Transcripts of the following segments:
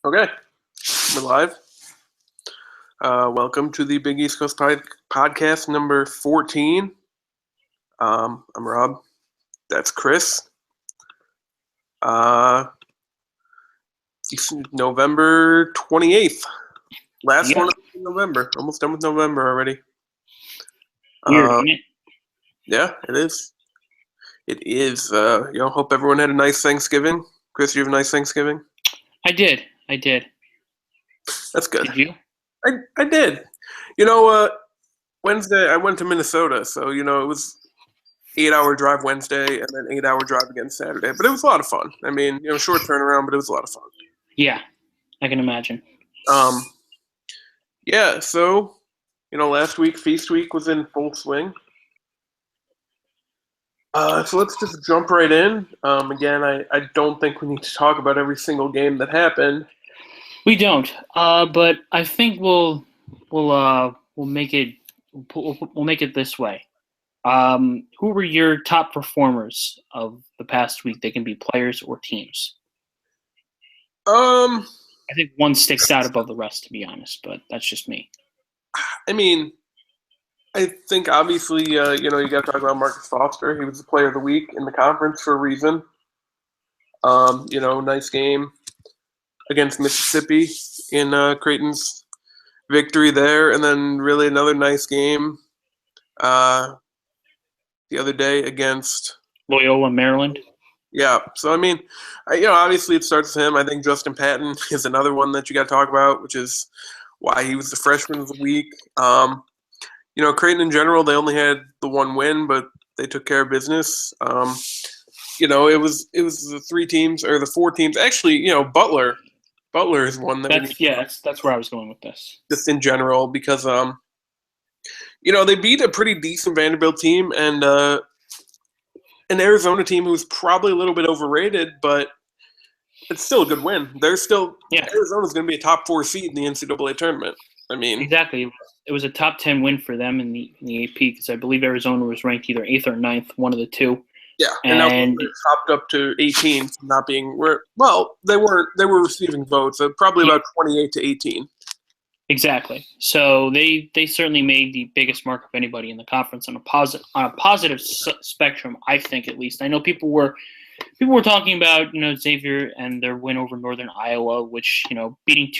Okay, we're live. Welcome to the Big East Coast podcast number 14. I'm Rob. That's Chris. It's November 28th. Last one of November. Almost done with November already. Weird, isn't it? Yeah, it is. It is. Hope everyone had a nice Thanksgiving. Chris, you have a nice Thanksgiving? I did. That's good. Did you? I did. Wednesday I went to Minnesota, so it was 8-hour drive Wednesday and then 8-hour drive again Saturday. But it was a lot of fun. I mean, short turnaround, but it was a lot of fun. Yeah, I can imagine. Yeah, so last week Feast Week was in full swing. So let's just jump right in. Again, I don't think we need to talk about every single game that happened. We don't. But I think we'll make it this way. Who were your top performers of the past week? They can be players or teams. I think one sticks out above the rest, to be honest, but that's just me. I mean, I think obviously, you got to talk about Marcus Foster. He was the player of the week in the conference for a reason. Nice game against Mississippi in Creighton's victory there, and then really another nice game the other day against Loyola, Maryland. Yeah, so I mean, obviously it starts with him. I think Justin Patton is another one that you got to talk about, which is why he was the freshman of the week. Creighton in general, they only had the one win, but they took care of business. It was the three teams or the four teams. Actually, Butler is one that that's where I was going with this. Just in general, because they beat a pretty decent Vanderbilt team and an Arizona team who's probably a little bit overrated, but it's still a good win. Arizona's going to be a top 4 seed in the NCAA tournament. I mean, exactly. It was a top 10 win for them in the AP because I believe Arizona was ranked either 8th or 9th, one of the two. Yeah, and now they're topped up to 18 from not being they were receiving votes, probably about 28 to 18. Exactly. So they certainly made the biggest mark of anybody in the conference on a positive spectrum, I think, at least. I know people were talking about Xavier and their win over Northern Iowa, which beating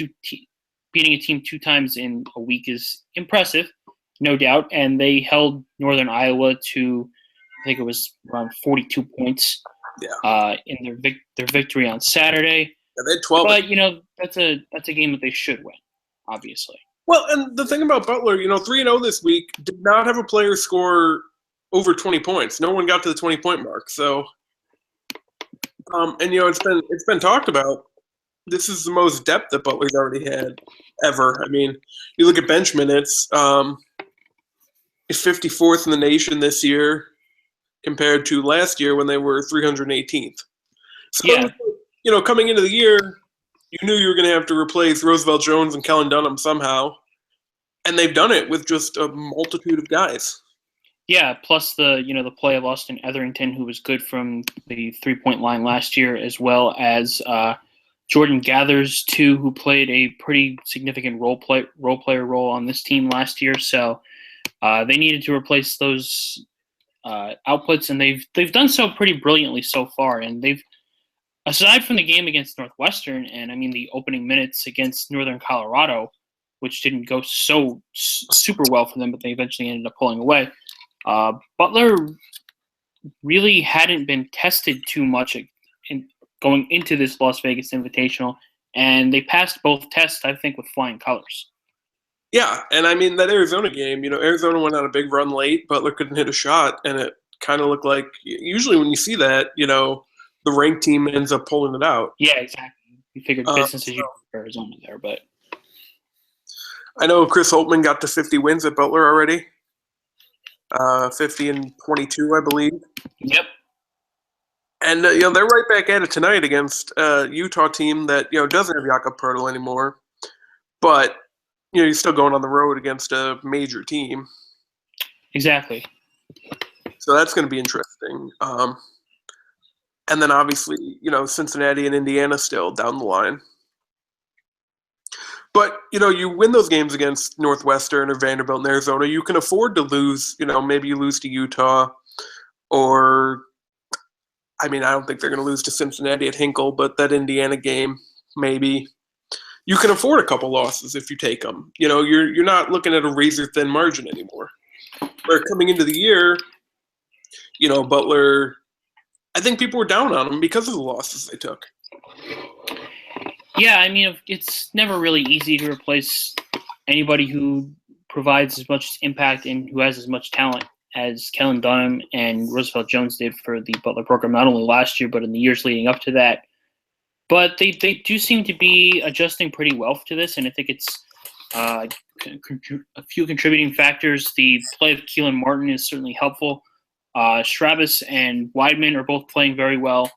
a team 2 times in a week is impressive, no doubt. And they held Northern Iowa to, I think it was around 42 points. Yeah. In their victory on Saturday. Yeah, they had 12. But that's a game that they should win, obviously. Well, and the thing about Butler, 3-0 this week, did not have a player score over 20 points. No one got to the 20-point mark. So, and it's been talked about. This is the most depth that Butler's already had ever. I mean, you look at bench minutes, 54th in the nation this year compared to last year when they were 318th. So, yeah. Coming into the year, you knew you were going to have to replace Roosevelt Jones and Kellen Dunham somehow, and they've done it with just a multitude of guys. Yeah, plus the play of Austin Etherington, who was good from the 3-point line last year, as well as Jordan Gathers too, who played a pretty significant role player role on this team last year. So they needed to replace those outputs, and they've done so pretty brilliantly so far. And they've, aside from the game against Northwestern, and I mean the opening minutes against Northern Colorado, which didn't go so super well for them, but they eventually ended up pulling away. Butler really hadn't been tested too much going into this Las Vegas Invitational, and they passed both tests, I think, with flying colors. Yeah, and I mean, that Arizona game, Arizona went on a big run late. Butler couldn't hit a shot, and it kind of looked like usually when you see that, the ranked team ends up pulling it out. Yeah, exactly. You figured business as usual for Arizona there, but I know Chris Holtman got to 50 wins at Butler already. 50 and 22, I believe. Yep. And they're right back at it tonight against a Utah team that doesn't have Jakob Poeltl anymore, but he's still going on the road against a major team. Exactly. So that's going to be interesting. And then obviously, Cincinnati and Indiana still down the line. But, you win those games against Northwestern or Vanderbilt and Arizona, you can afford to lose. Maybe you lose to Utah or, I don't think they're going to lose to Cincinnati at Hinkle, but that Indiana game, maybe. You can afford a couple losses if you take them. You're not looking at a razor-thin margin anymore. Where coming into the year, Butler, I think people were down on them because of the losses they took. Yeah, it's never really easy to replace anybody who provides as much impact and who has as much talent as Kellen Dunham and Roosevelt Jones did for the Butler program, not only last year, but in the years leading up to that. But they do seem to be adjusting pretty well to this, and I think it's a few contributing factors. The play of Keelan Martin is certainly helpful. Stravis and Weidman are both playing very well.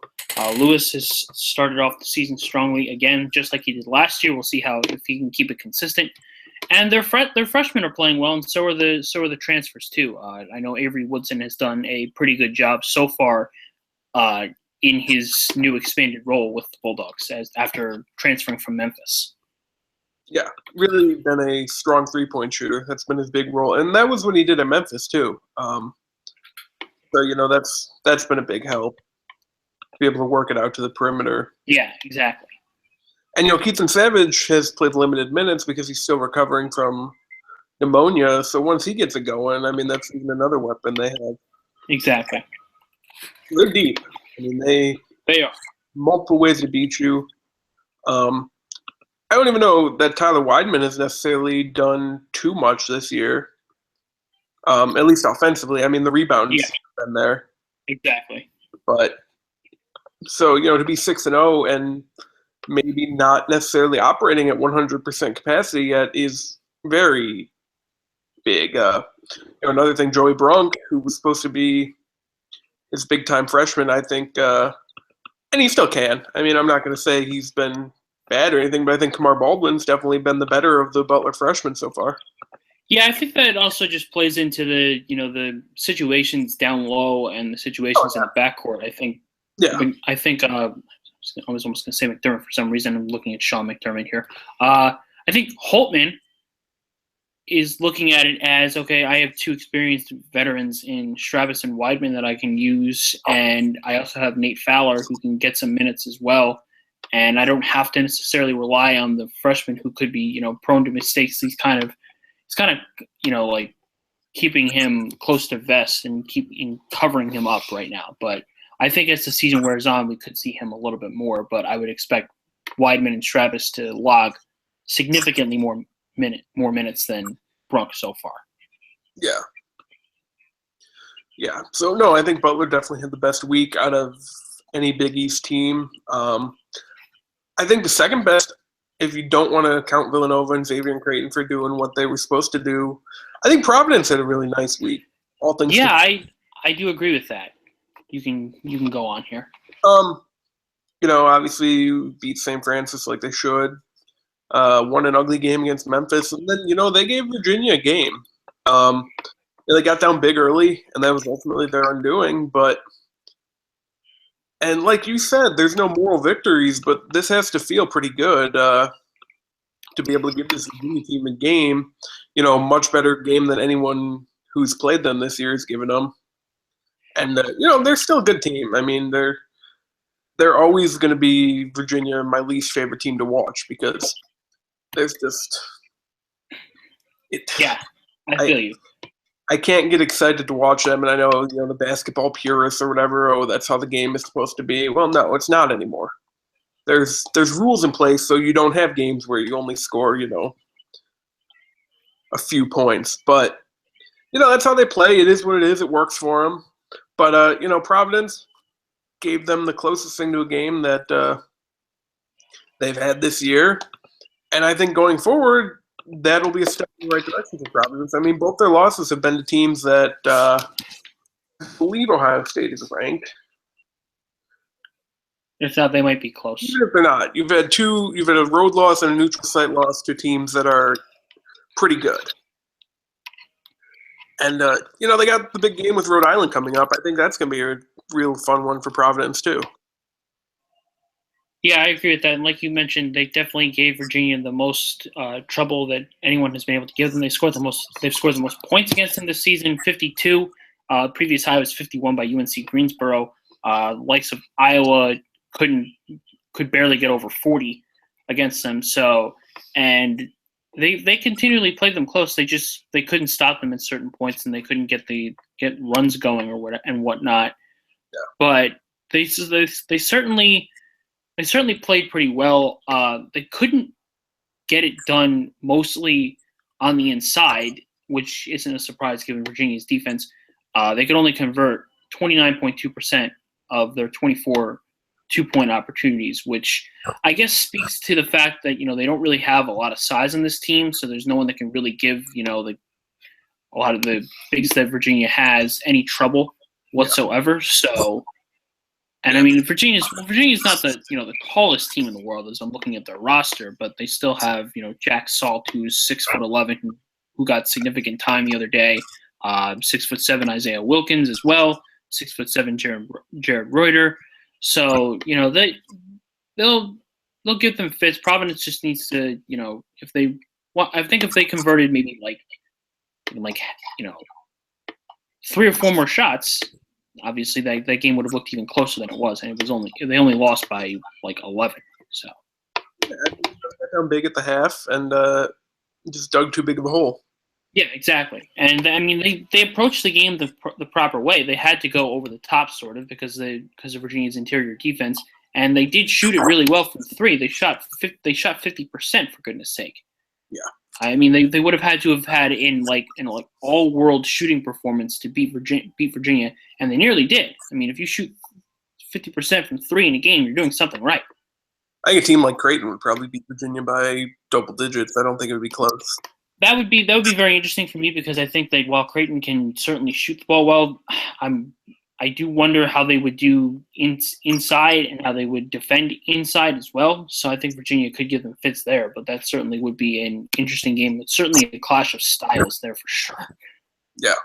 Lewis has started off the season strongly again, just like he did last year. We'll see if he can keep it consistent. And their freshmen are playing well, and so are the transfers too. I know Avery Woodson has done a pretty good job so far in his new expanded role with the Bulldogs after transferring from Memphis. Yeah, really been a strong three-point shooter. That's been his big role, and that was what he did at Memphis too. So that's been a big help to be able to work it out to the perimeter. Yeah, exactly. And Keaton Savage has played limited minutes because he's still recovering from pneumonia. So once he gets it going, that's even another weapon they have. Exactly. They're deep. They are. Multiple ways to beat you. I don't even know that Tyler Weidman has necessarily done too much this year. At least offensively. The rebounds have been there. Exactly. But so, to be 6-0 and maybe not necessarily operating at 100% capacity yet is very big. Another thing, Joey Brunk, who was supposed to be his big-time freshman, I think, and he still can. I'm not going to say he's been bad or anything, but I think Kamar Baldwin's definitely been the better of the Butler freshmen so far. Yeah, I think that also just plays into the situations down low and the situations in the backcourt. I think. Yeah. I think I was almost going to say McDermott for some reason. I'm looking at Sean McDermott here. I think Holtman is looking at it as, okay, I have two experienced veterans in Stravis and Weidman that I can use, and I also have Nate Fowler who can get some minutes as well. And I don't have to necessarily rely on the freshman who could be, prone to mistakes. He's kind of, like keeping him close to vest and covering him up right now. But I think as the season wears on, we could see him a little bit more. But I would expect Weidman and Stravis to log significantly more minutes than Brunk so far. Yeah. Yeah. So, no, I think Butler definitely had the best week out of any Big East team. I think the second best, if you don't want to count Villanova and Xavier and Creighton for doing what they were supposed to do, I think Providence had a really nice week. All things. Yeah, I do agree with that. You can go on here. Obviously you beat St. Francis like they should. Won an ugly game against Memphis, and then they gave Virginia a game. They got down big early, and that was ultimately their undoing. And like you said, there's no moral victories, but this has to feel pretty good to be able to give this Virginia team a game. Much better game than anyone who's played them this year has given them. And they're still a good team. They're always going to be Virginia, my least favorite team to watch because there's just Yeah, I feel you. I can't get excited to watch them, and I know the basketball purists or whatever. Oh, that's how the game is supposed to be. Well, no, it's not anymore. There's rules in place, so you don't have games where you only score a few points. But that's how they play. It is what it is. It works for them. But Providence gave them the closest thing to a game that they've had this year, and I think going forward, that'll be a step in the right direction for Providence. Both their losses have been to teams that I believe Ohio State is ranked. If not, they might be close. Even if they're not, you've had a road loss and a neutral site loss to teams that are pretty good. And they got the big game with Rhode Island coming up. I think that's going to be a real fun one for Providence too. Yeah, I agree with that. And like you mentioned, they definitely gave Virginia the most trouble that anyone has been able to give them. They've scored the most points against them this season, 52. Previous high was 51 by UNC Greensboro. Likes of Iowa could barely get over 40 against them. So, and they continually played them close. They couldn't stop them at certain points, and they couldn't get runs going or whatnot. Yeah. But they certainly played pretty well. They couldn't get it done mostly on the inside, which isn't a surprise given Virginia's defense. They could only convert 29.2% of their 24 two-point opportunities, which I guess speaks to the fact that they don't really have a lot of size on this team, so there's no one that can really give a lot of the bigs that Virginia has any trouble whatsoever. So. And I mean, Virginia's not the tallest team in the world as I'm looking at their roster, but they still have Jack Salt, who's 6'11", who got significant time the other day. 6'7" Isaiah Wilkins as well. 6'7" Jared Reuter. So they'll give them fits. Providence just needs to I think if they converted maybe like 3 or 4 more shots. Obviously, that game would have looked even closer than it was, and they only lost by like 11. So yeah, I think they down big at the half and just dug too big of a hole. Yeah, exactly. And I mean, they approached the game the proper way. They had to go over the top, sort of, because of Virginia's interior defense, and they did shoot it really well from 3. They shot 50%, for goodness sake. Yeah. I mean, they would have had to have had in all world shooting performance to beat Virginia, and they nearly did. I mean, if you shoot 50% from 3 in a game, you're doing something right. I think a team like Creighton would probably beat Virginia by double digits. I don't think it would be close. That would be very interesting for me because I think that while Creighton can certainly shoot the ball well, I do wonder how they would do inside and how they would defend inside as well. So I think Virginia could give them fits there, but that certainly would be an interesting game. It's certainly a clash of styles there for sure. Yeah.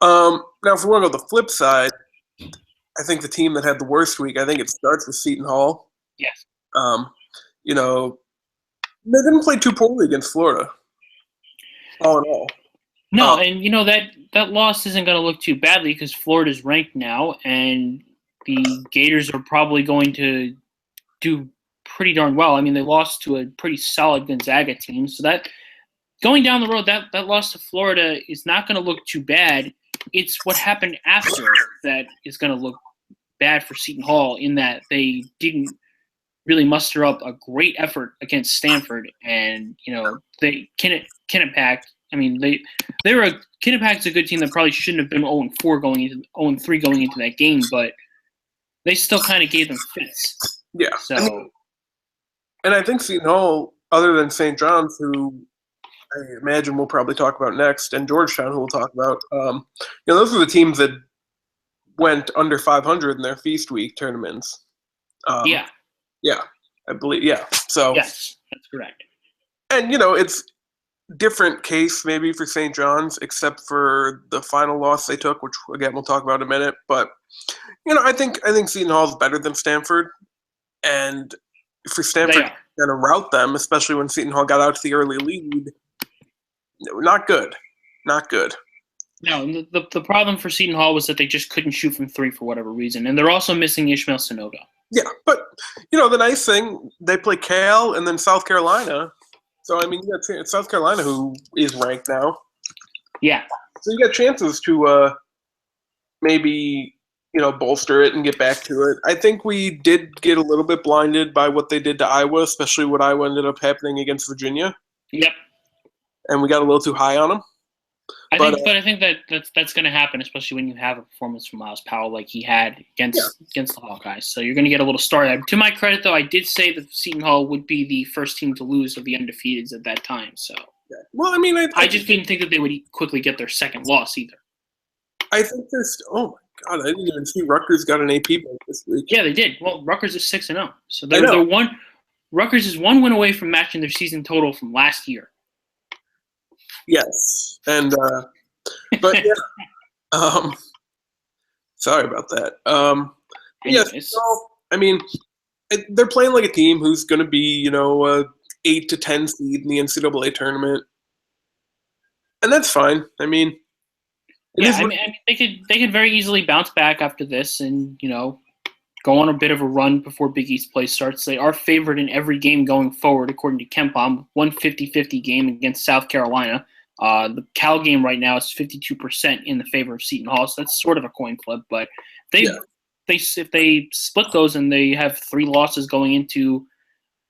Now, if we want to go to the flip side, I think the team that had the worst week, I think it starts with Seton Hall. Yes. They didn't play too poorly against Florida. All in all. No, and that loss isn't going to look too badly because Florida's ranked now, and the Gators are probably going to do pretty darn well. I mean, they lost to a pretty solid Gonzaga team, so that going down the road, that loss to Florida is not going to look too bad. It's what happened after that is going to look bad for Seton Hall in that they didn't really muster up a great effort against Stanford, and they Kennepack. I mean, Kennepack's a good team that probably shouldn't have been 0-3 going into that game, but they still kind of gave them fits. Yeah. So, and I think Seton Hall, other than St. John's, who I imagine we'll probably talk about next, and Georgetown, who we'll talk about, those are the teams that went under 500 in their Feast Week tournaments. Yeah, I believe. Yeah. So yes, that's correct. And it's different case maybe for St. John's, except for the final loss they took, which again we'll talk about in a minute. But I think Seton Hall's better than Stanford, and for Stanford to rout them, especially when Seton Hall got out to the early lead, not good. No, the problem for Seton Hall was that they just couldn't shoot from 3 for whatever reason, and they're also missing Ishmael Sonoda. Yeah, but the nice thing, they play Cal and then South Carolina. So I mean, you got South Carolina who is ranked now. Yeah. So you got chances to maybe bolster it and get back to it. I think we did get a little bit blinded by what they did to Iowa, especially what Iowa ended up happening against Virginia. Yep. And we got a little too high on them. I think that's going to happen, especially when you have a performance from Miles Powell like he had against the Hawkeyes. So you're going to get a little start. To my credit, though, I did say that Seton Hall would be the first team to lose of the undefeateds at that time. So, well, I mean, I just didn't think that they would quickly get their second loss either. I think there's. Oh my God, I didn't even see Rutgers got an AP vote this week. Yeah, they did. Well, Rutgers is 6-0, so they're one. Rutgers is 1 win away from matching their season total from last year. Yes, and but yeah, sorry about that. Yes, so, I mean, they're playing like a team who's going to be, a 8 to 10 seed in the NCAA tournament, and that's fine. I mean, Yeah, they could very easily bounce back after this, and go on a bit of a run before Big East play starts. They are favored in every game going forward, according to KenPom. 150-50 game against South Carolina. The Cal game right now is 52% in the favor of Seton Hall, so that's sort of a coin flip. But if they split those and they have 3 losses going into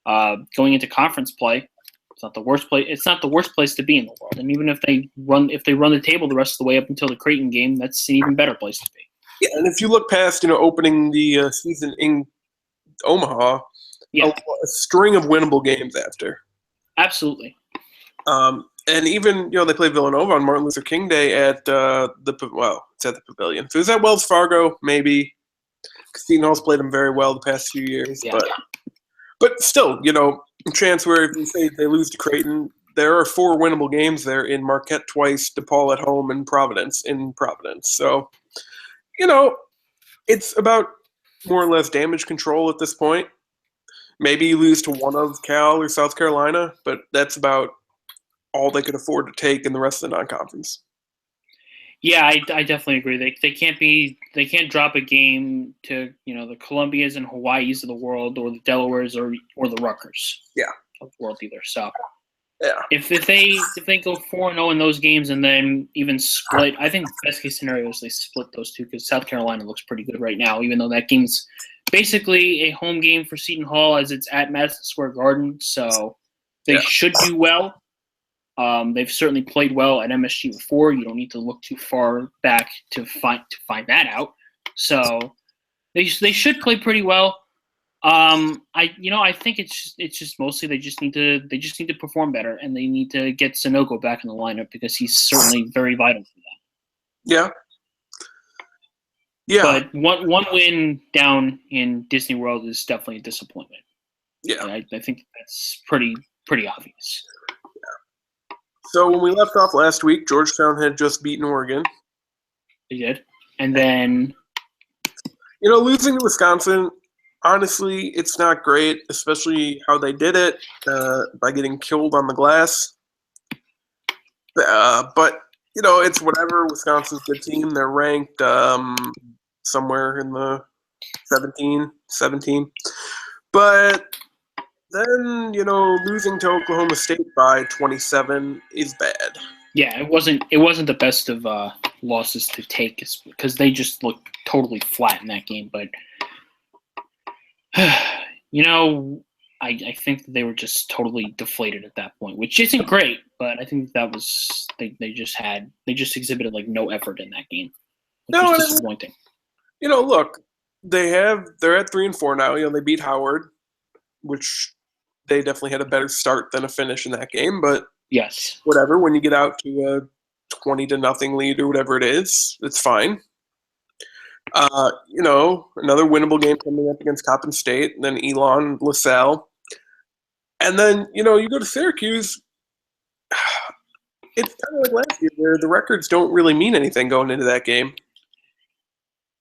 conference play, it's not the worst place. It's not the worst place to be in the world. And even if they run the table the rest of the way up until the Creighton game, that's an even better place to be. Yeah, and if you look past, opening the season in Omaha, a string of winnable games after. Absolutely. And even, they play Villanova on Martin Luther King Day at it's at the Pavilion. So is that Wells Fargo? Maybe. Seton Hall's played them very well the past few years. Yeah. But still, a chance where if you say they lose to Creighton, there are 4 winnable games there in Marquette twice, DePaul at home, and Providence in Providence. So, it's about more or less damage control at this point. Maybe you lose to one of Cal or South Carolina, but that's about all they could afford to take in the rest of the non-conference. Yeah, I definitely agree. They can't drop a game to the Columbias and Hawaiis of the world, or the Delawares or the Rutgers of the world either. So if they go 4-0 in those games and then even split, I think the best case scenario is they split those two, because South Carolina looks pretty good right now, even though that game's basically a home game for Seton Hall as it's at Madison Square Garden. So they should do well. They've certainly played well at MSG before. You don't need to look too far back to find that out. So they should play pretty well. I think it's just mostly they just need to perform better, and they need to get Sanogo back in the lineup, because he's certainly very vital for that. Yeah. But one win down in Disney World is definitely a disappointment. Yeah. And I think that's pretty obvious. So when we left off last week, Georgetown had just beaten Oregon. They did. And then losing to Wisconsin, honestly, it's not great, especially how they did it, by getting killed on the glass. But, it's whatever. Wisconsin's a good team. They're ranked somewhere in the 17. But then, losing to Oklahoma State by 27 is bad. Yeah, it wasn't the best of losses to take, because they just looked totally flat in that game. But I think that they were just totally deflated at that point, which isn't great. But I think that was they just exhibited like no effort in that game, which was disappointing. Look, they're at 3-4 now. They beat Howard, which they definitely had a better start than a finish in that game. But yes, whatever. When you get out to a 20-0 lead or whatever it is, it's fine. Another winnable game coming up against Coppin State, and then Elon, LaSalle. And then, you go to Syracuse. It's kind of like last year, where the records don't really mean anything going into that game.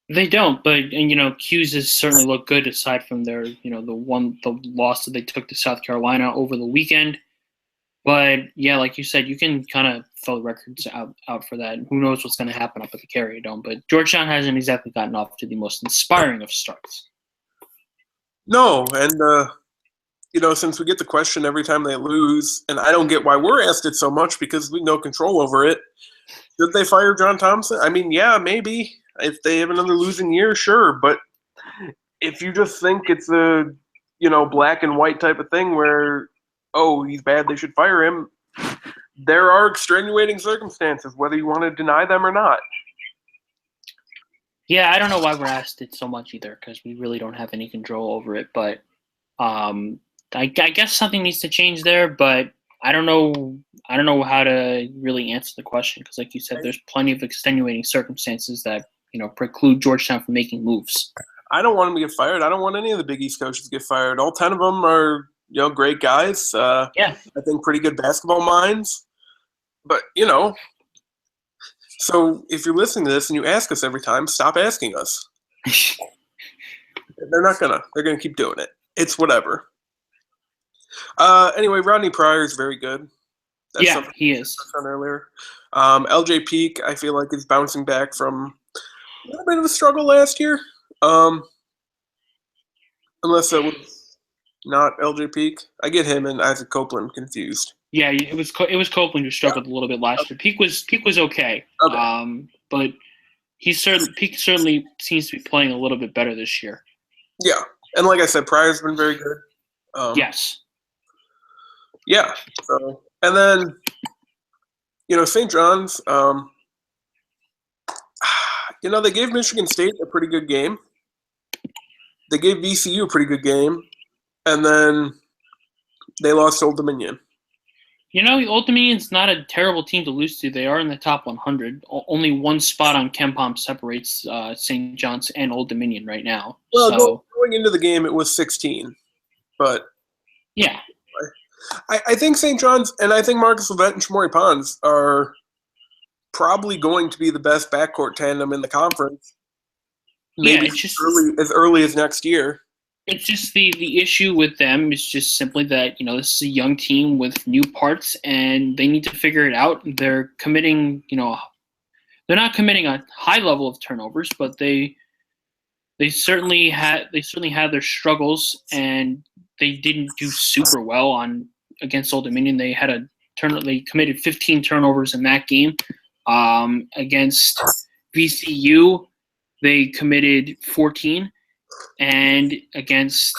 They don't, but Q's has certainly looked good, aside from their, the loss that they took to South Carolina over the weekend. But yeah, like you said, you can kind of throw the records out for that. Who knows what's going to happen up at the Carrier Dome? But Georgetown hasn't exactly gotten off to the most inspiring of starts. No, and since we get the question every time they lose, and I don't get why we're asked it so much, because we have no control over it. Should they fire John Thompson? I mean, yeah, maybe. If they have another losing year, sure. But if you just think it's a, black and white type of thing where, oh, he's bad, they should fire him, there are extenuating circumstances, whether you want to deny them or not. Yeah, I don't know why we're asked it so much either, because we really don't have any control over it. But I guess something needs to change there, but I don't know how to really answer the question, because like you said, there's plenty of extenuating circumstances that preclude Georgetown from making moves. I don't want him to get fired. I don't want any of the Big East coaches to get fired. All 10 of them are great guys. I think pretty good basketball minds. But so if you're listening to this and you ask us every time, stop asking us. They're not gonna. They're gonna keep doing it. it's whatever. Anyway, Rodney Pryor is very good. That's Yeah, something he I is. touched on earlier. LJ Peak, I feel like, is bouncing back from a little bit of a struggle last year. Unless it was not LJ Peak. I get him and Isaac Copeland confused. Yeah, it was Copeland who struggled a little bit last year. Peak was okay. But Peak certainly seems to be playing a little bit better this year. Yeah, and like I said, Pryor's been very good. Yes. Yeah. So, and then St. John's. They gave Michigan State a pretty good game. They gave VCU a pretty good game, and then they lost Old Dominion. Old Dominion's not a terrible team to lose to. They are in the top 100. Only one spot on KenPom separates St. John's and Old Dominion right now. Well, going into the game, it was 16. But yeah, I think St. John's and I think Marcus Levette and Shamori Pons are probably going to be the best backcourt tandem in the conference. Maybe as early as next year. It's just the issue with them is just simply that, this is a young team with new parts and they need to figure it out. They're committing, they're not committing a high level of turnovers, but they certainly had their struggles and they didn't do super well against Old Dominion. They had they committed 15 turnovers in that game. Against VCU, they committed 14. And against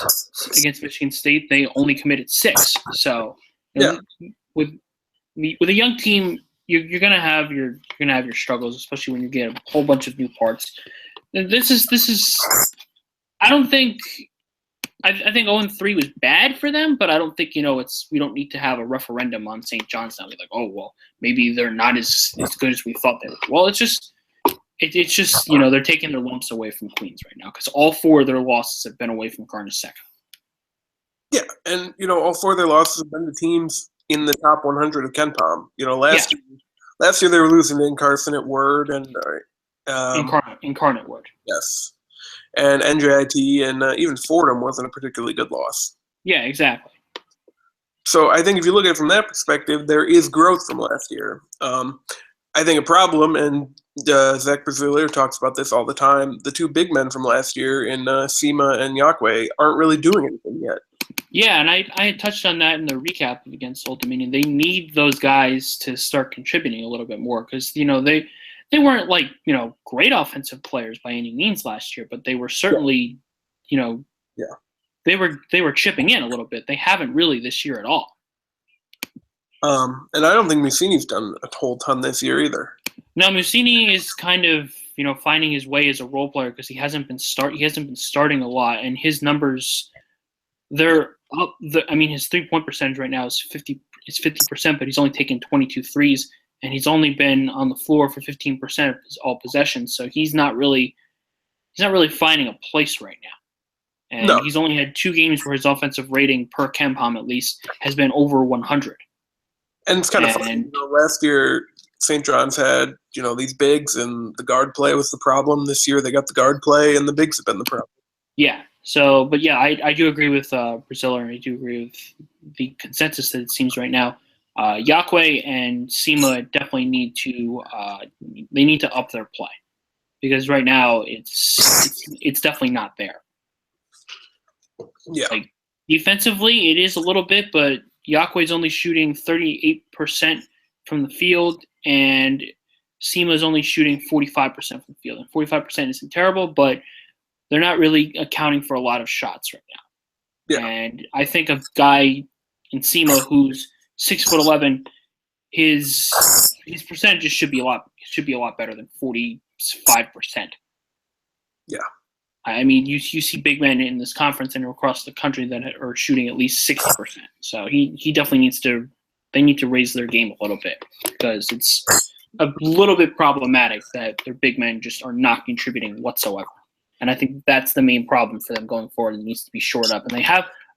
Michigan State, they only committed 6. So, with a young team, you're gonna have your struggles, especially when you get a whole bunch of new parts. This is. I don't think. I think 0-3 was bad for them, but I don't think we don't need to have a referendum on St. John's now. Be like, oh well, maybe they're not as good as we thought they were. Well, it's just they're taking their lumps away from Queens right now because all 4 of their losses have been away from Garnaseca. Yeah, and all 4 of their losses have been to teams in the top 100 of KenPom. Last year they were losing to Incarson at Word and Incarnate Word. Yes, and NJIT and even Fordham wasn't a particularly good loss. Yeah, exactly. So I think if you look at it from that perspective, there is growth from last year. I think a problem, and Zach Brazilier talks about this all the time, the 2 big men from last year in Sema and Yaqua aren't really doing anything yet. Yeah, and I had touched on that in the recap against Old Dominion. They need those guys to start contributing a little bit more because, they weren't like, great offensive players by any means last year, but they were certainly, they were chipping in a little bit. They haven't really this year at all. And I don't think Mussini's done a whole ton this year either. No, Mussini is kind of finding his way as a role player because he hasn't been starting a lot, and his numbers they're up. His 3-point percentage right now is 50%, but he's only taken 22 threes, and he's only been on the floor for 15% of all possessions. So he's not really finding a place right now, and he's only had 2 games where his offensive rating per KenPom at least has been over 100. And it's kind of funny. Last year, St. John's had, these bigs, and the guard play was the problem. This year, they got the guard play, and the bigs have been the problem. Yeah. So, but yeah, I do agree with Braziller, and I do agree with the consensus that it seems right now. Yaqua and Sema definitely need to up their play because right now it's definitely not there. Yeah. Like defensively, it is a little bit, but Yaqua is only shooting 38% from the field, and Sema is only shooting 45% from the field. And 45% isn't terrible, but they're not really accounting for a lot of shots right now. Yeah. And I think a guy in Sema who's 6'11", his percentages should be a lot better than 45%. Yeah. You see big men in this conference and across the country that are shooting at least 60%. So he definitely they need to raise their game a little bit because it's a little bit problematic that their big men just are not contributing whatsoever. And I think that's the main problem for them going forward. It needs to be shored up. And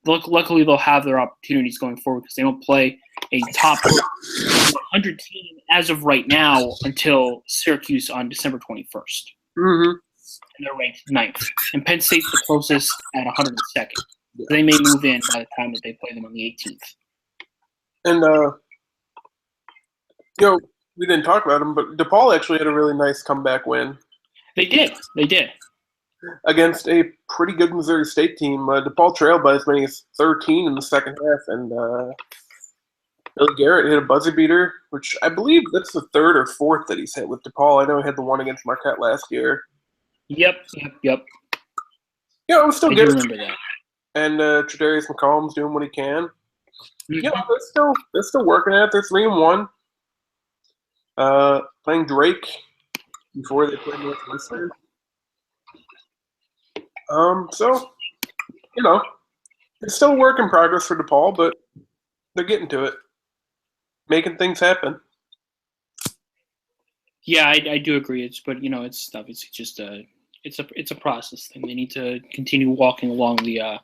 luckily they'll have their opportunities going forward because they don't play a top 100 team as of right now until Syracuse on December 21st. Mm-hmm. And they're ranked 9th. And Penn State's the closest at 102nd. Yeah. They may move in by the time that they play them on the 18th. And we didn't talk about him, but DePaul actually had a really nice comeback win. They did. Against a pretty good Missouri State team. DePaul trailed by as many as 13 in the second half, and Billy Garrett hit a buzzer beater, which I believe that's the third or fourth that he's hit with DePaul. I know he had the one against Marquette last year. Yep. Yeah, it was still good. I do remember that. And Tre'Darius McCollum's doing what he can. Mm-hmm. Yeah, they're still working at it. They're 3-1. Playing Drake before they play Northwestern. So, it's still a work in progress for DePaul, but they're getting to it, making things happen. Yeah, I do agree. It's obviously just it's a process thing. They need to continue walking along the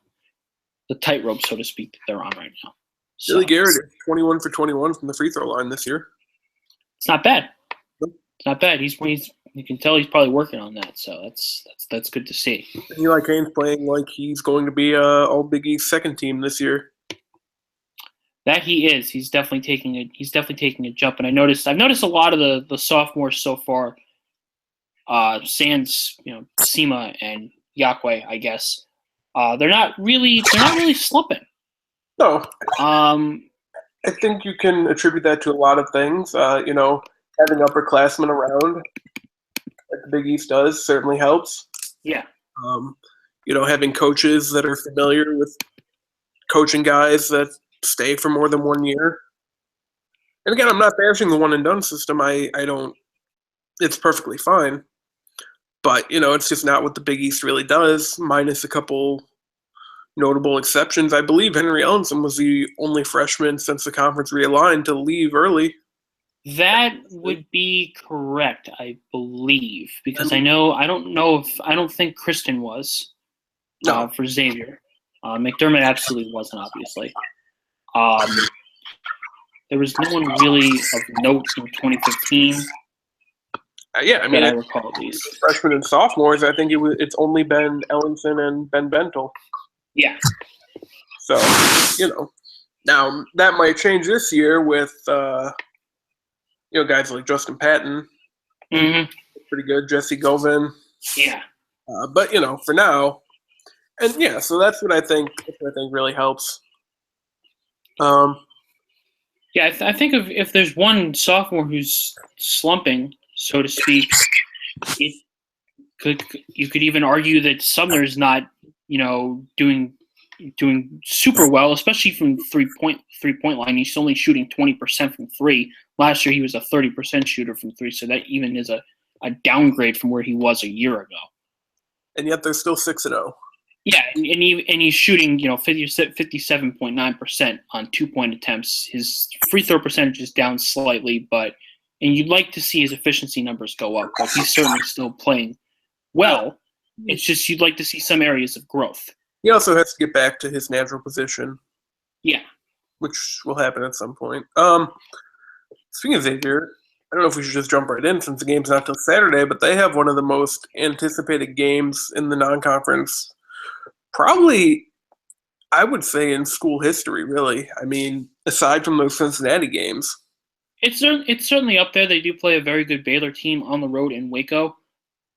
tightrope, so to speak, that they're on right now. So, Billy Garrett is 21 for 21 from the free throw line this year. It's not bad. It's not bad. You can tell he's probably working on that. So that's good to see. Eli Kane's playing like he's going to be all Big East second team this year. That he is. He's definitely taking a jump. And I've noticed a lot of the sophomores so far, sans Sema and Yakwe, I guess. They're not really slumping. No. I think you can attribute that to a lot of things. Having upperclassmen around, like the Big East does, certainly helps. Yeah. Having coaches that are familiar with coaching guys that stay for more than 1 year. And again, I'm not bashing the one and done system. I don't. It's perfectly fine. But it's just not what the Big East really does. Minus a couple notable exceptions. I believe Henry Ellenson was the only freshman since the conference realigned to leave early. That would be correct, I believe, because I don't think Kristen was for Xavier. McDermott absolutely wasn't, obviously. There was no one really of note in 2015. Yeah, I mean, I recall at least. Freshmen and sophomores, I think it's only been Ellenson and Ben Bentel. Yeah. So, now that might change this year with guys like Justin Patton. Mm-hmm. Pretty good. Jesse Govin. Yeah. But for now, and yeah, so that's what I think really helps. Yeah, I think if there's one sophomore who's slumping, so to speak, you could even argue that Sumner's not, doing super well, especially from three-point line. He's only shooting 20% from three. Last year he was a 30% shooter from three, so that even is a downgrade from where he was a year ago. And yet they're still 6-0. Yeah, and he's shooting 57.9% on 2-point attempts. His free throw percentage is down slightly, and you'd like to see his efficiency numbers go up, but he's certainly still playing well. It's just you'd like to see some areas of growth. He also has to get back to his natural position. Yeah. Which will happen at some point. Speaking of Xavier, I don't know if we should just jump right in since the game's not till Saturday, but they have one of the most anticipated games in the non-conference, probably, I would say, in school history, really. I mean, aside from those Cincinnati games. It's certainly up there. They do play a very good Baylor team on the road in Waco.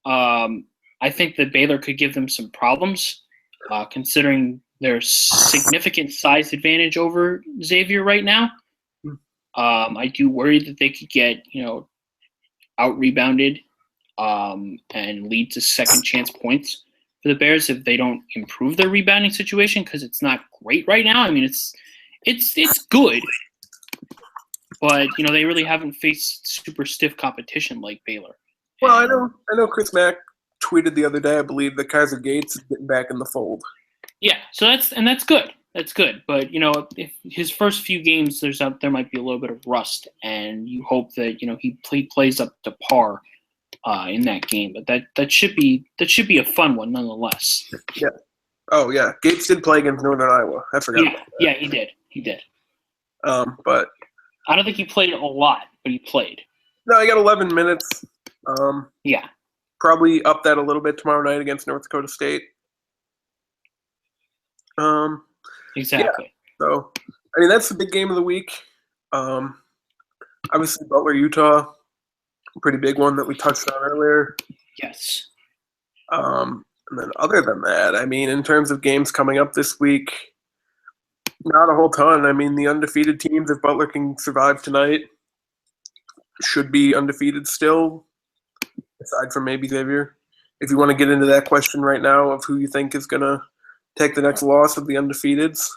I think that Baylor could give them some problems, considering their significant size advantage over Xavier right now. I do worry that they could get, out-rebounded and lead to second-chance points for the Bears if they don't improve their rebounding situation, because it's not great right now. I mean, it's good, but they really haven't faced super stiff competition like Baylor. Well, I know Chris Mack tweeted the other day, I believe, that Kaiser Gates is getting back in the fold. Yeah, so that's good. That's good, but if his first few games, there might be a little bit of rust, and you hope that he plays up to par in that game. But that should be a fun one nonetheless. Yeah. Oh yeah, Gates did play against Northern Iowa. I forgot. Yeah, about that. Yeah, he did. He did. But I don't think he played a lot, but he played. No, he got 11 minutes. Yeah. Probably up that a little bit tomorrow night against North Dakota State. Exactly. Yeah, so, I mean, that's the big game of the week. Obviously, Butler, Utah, pretty big one that we touched on earlier. Yes. And then other than that, I mean, in terms of games coming up this week, not a whole ton. I mean, the undefeated teams, if Butler can survive tonight, should be undefeated still, aside from maybe Xavier. If you want to get into that question right now of who you think is going to take the next loss of the undefeateds.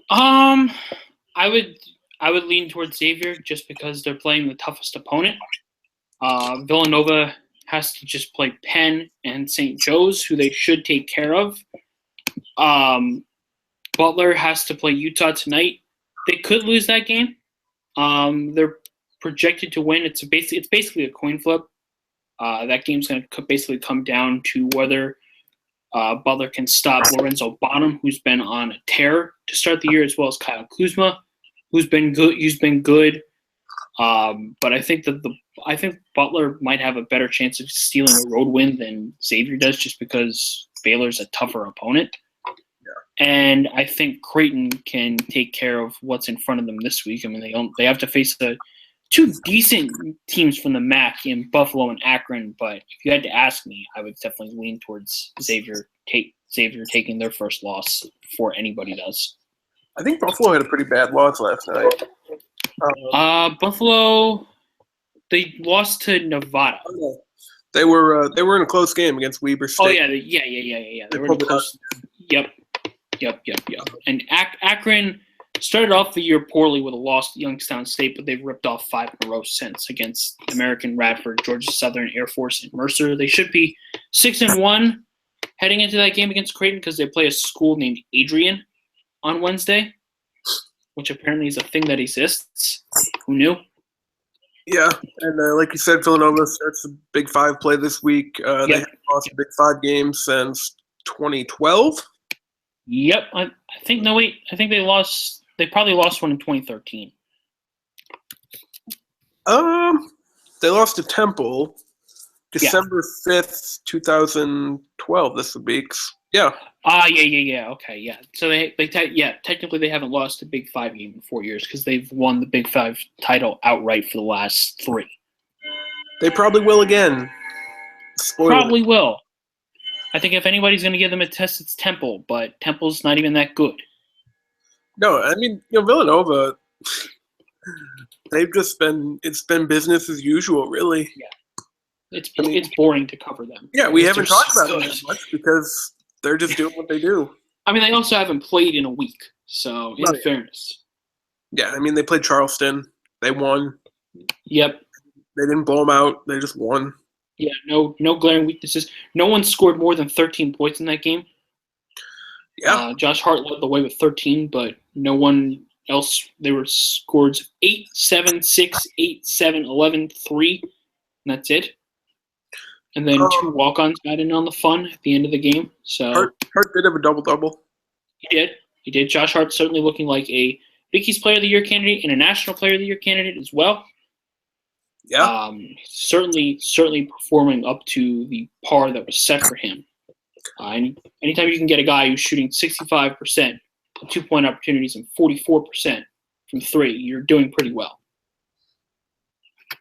I would lean towards Xavier just because they're playing the toughest opponent. Villanova has to just play Penn and St. Joe's, who they should take care of. Butler has to play Utah tonight. They could lose that game. They're projected to win. It's basically a coin flip. That game's going to basically come down to whether Butler can stop Lorenzo Bonham, who's been on a tear to start the year, as well as Kyle Kuzma, who's been good. But I think Butler might have a better chance of stealing a road win than Xavier does, just because Baylor's a tougher opponent. Yeah. And I think Creighton can take care of what's in front of them this week. I mean, they have to face two decent teams from the MAC in Buffalo and Akron. But if you had to ask me, I would definitely lean towards Xavier taking their first loss before anybody does. I think Buffalo had a pretty bad loss last night. Buffalo, they lost to Nevada. They were in a close game against Weber State. Oh yeah. They were in a close. Yep. And Akron started off the year poorly with a loss to Youngstown State, but they've ripped off 5 in a row since against American, Radford, Georgia Southern, Air Force, and Mercer. They should be 6-1 heading into that game against Creighton because they play a school named Adrian on Wednesday, which apparently is a thing that exists. Who knew? Yeah, and like you said, Villanova starts the Big Five play this week. They haven't lost a Big Five game since 2012. Yep, I think they lost. They probably lost one in 2013. They lost to Temple December 5th, 2012. This week's. Yeah. Yeah. Okay, yeah. So technically they haven't lost a Big Five game in 4 years because they've won the Big Five title outright for the last 3. They probably will again. Probably will. I think if anybody's going to give them a test, it's Temple, but Temple's not even that good. No, I mean, Villanova, it's been business as usual, really. Yeah. It's boring to cover them. Yeah, we haven't talked about them as much because they're just doing what they do. I mean, they also haven't played in a week, so in fairness. Yeah, I mean, they played Charleston. They won. Yep. They didn't blow them out. They just won. Yeah, no glaring weaknesses. No one scored more than 13 points in that game. Yeah. Josh Hart led the way with 13, but no one else. There were scores of 8, 7, 6, 8, 7, 11, 3, and that's it. And then 2 walk-ons got in on the fun at the end of the game. So Hart did have a double-double. He did. Josh Hart certainly looking like a Big East Player of the Year candidate and a National Player of the Year candidate as well. Yeah. Certainly performing up to the par that was set for him. Anytime you can get a guy who's shooting 65% of 2-point opportunities and 44% from 3, you're doing pretty well.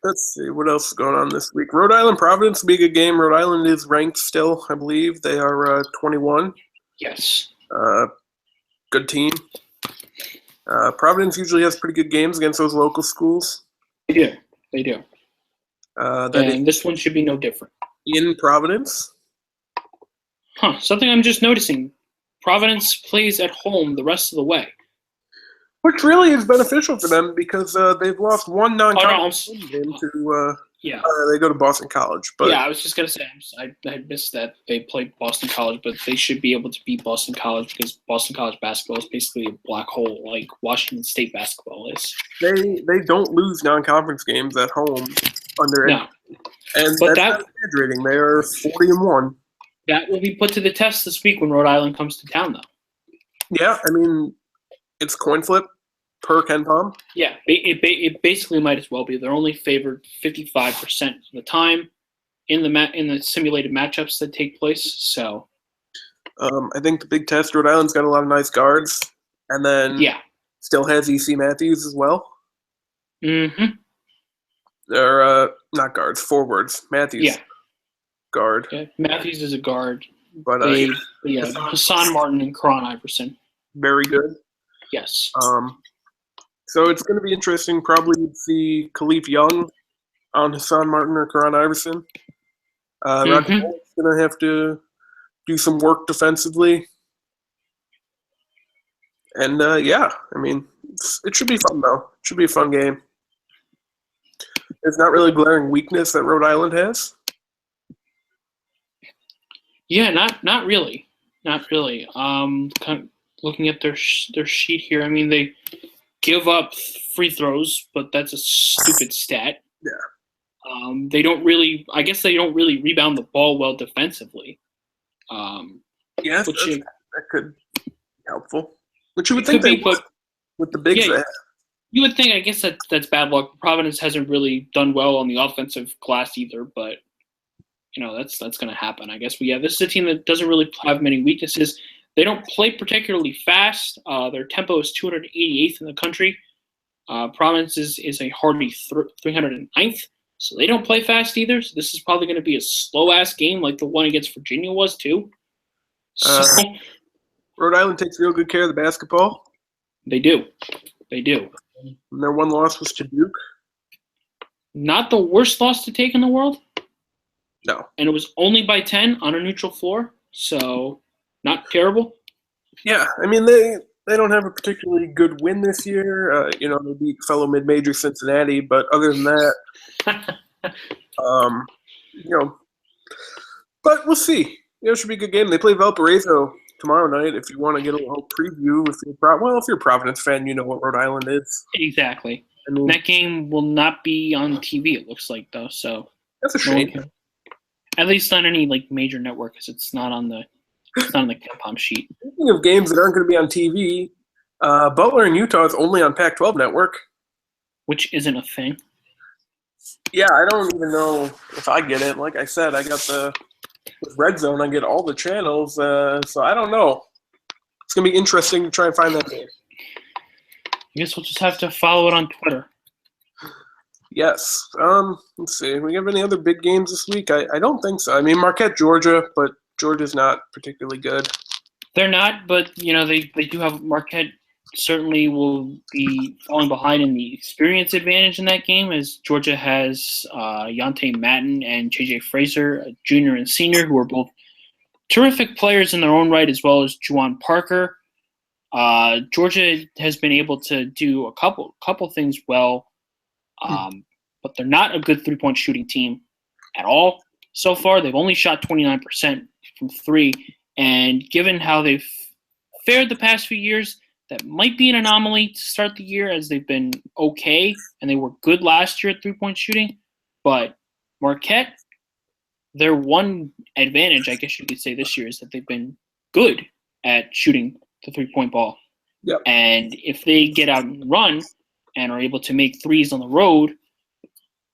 Let's see what else is going on this week. Rhode Island Providence will be a good game. Rhode Island is ranked still, I believe. They are 21. Yes. Good team. Providence usually has pretty good games against those local schools. They do. And this one should be no different. In Providence? Something I'm just noticing. Providence plays at home the rest of the way. Which really is beneficial for them because they've lost one non-conference game to they go to Boston College. But yeah, I was just going to say, I missed that they played Boston College, but they should be able to beat Boston College because Boston College basketball is basically a black hole like Washington State basketball is. They don't lose non-conference games at home under no. And but that's not exaggerating. They are 40-1. That will be put to the test this week when Rhode Island comes to town, though. Yeah, I mean, it's coin flip per Ken Pom. Yeah, it basically might as well be. They're only favored 55% of the time in the simulated matchups that take place. So, I think the big test, Rhode Island's got a lot of nice guards, and then still has E.C. Matthews as well. Mm-hmm. They're not guards, forwards. Matthews, guard. Yeah, Matthews is a guard. But Hassan Martin and Karan Iverson. Very good. Yes. So it's going to be interesting. Probably to see Khalif Young on Hassan Martin or Karan Iverson. Rocket is going to have to do some work defensively. And, it should be fun, though. It should be a fun game. There's not really glaring weakness that Rhode Island has. Yeah, not really. Not really. Kind of looking at their sheet here, I mean, they give up free throws, but that's a stupid stat. Yeah. They don't really rebound the ball well defensively. That could be helpful. Which you would think with the bigs. Yeah, you would think. I guess that's bad luck. Providence hasn't really done well on the offensive glass either, but that's going to happen, I guess. But yeah, this is a team that doesn't really have many weaknesses. They don't play particularly fast. Their tempo is 288th in the country. Providence is a hardy 309th, so they don't play fast either. So this is probably going to be a slow-ass game like the one against Virginia was too. So Rhode Island takes real good care of the basketball. They do. And their one loss was to Duke. Not the worst loss to take in the world. No. And it was only by 10 on a neutral floor, so not terrible. Yeah, I mean, they don't have a particularly good win this year. They beat fellow mid-major Cincinnati, but other than that, but we'll see. It should be a good game. They play Valparaiso tomorrow night. If you want to get a little preview, if you're a Providence fan, you know what Rhode Island is. Exactly. I mean, that game will not be on TV. It looks like though, so that's a shame. At least on any major network, because it's not on the KenPom sheet. Speaking of games that aren't going to be on TV, Butler in Utah is only on Pac-12 network, which isn't a thing. Yeah, I don't even know if I get it. Like I said, I got with Red Zone. I get all the channels, so I don't know. It's going to be interesting to try and find that game. I guess we'll just have to follow it on Twitter. Yes. Let's see. We have any other big games this week? I don't think so. I mean, Marquette, Georgia, but Georgia's not particularly good. They're not, but they do have Marquette. Certainly will be falling behind in the experience advantage in that game, as Georgia has Yante Matten and J.J. Fraser, a junior and senior, who are both terrific players in their own right, as well as Juwan Parker. Georgia has been able to do a couple things well, but they're not a good three-point shooting team at all so far. They've only shot 29% from three, and given how they've fared the past few years, that might be an anomaly to start the year, as they've been okay, and they were good last year at three-point shooting. But Marquette, their one advantage, I guess you could say, this year is that they've been good at shooting the three-point ball. Yep. And if they get out and run and are able to make threes on the road,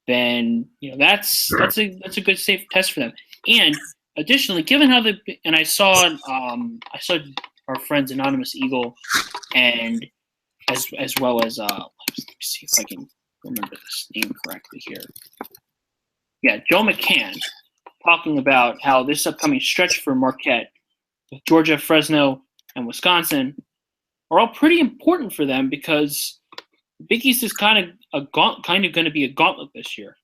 then that's a good safe test for them. And additionally, given how I saw our friends Anonymous Eagle, and as well as let me see if I can remember this name correctly here. Yeah, Joe McCann talking about how this upcoming stretch for Marquette with Georgia, Fresno, and Wisconsin are all pretty important for them, because Big East is kind of going to be a gauntlet this year.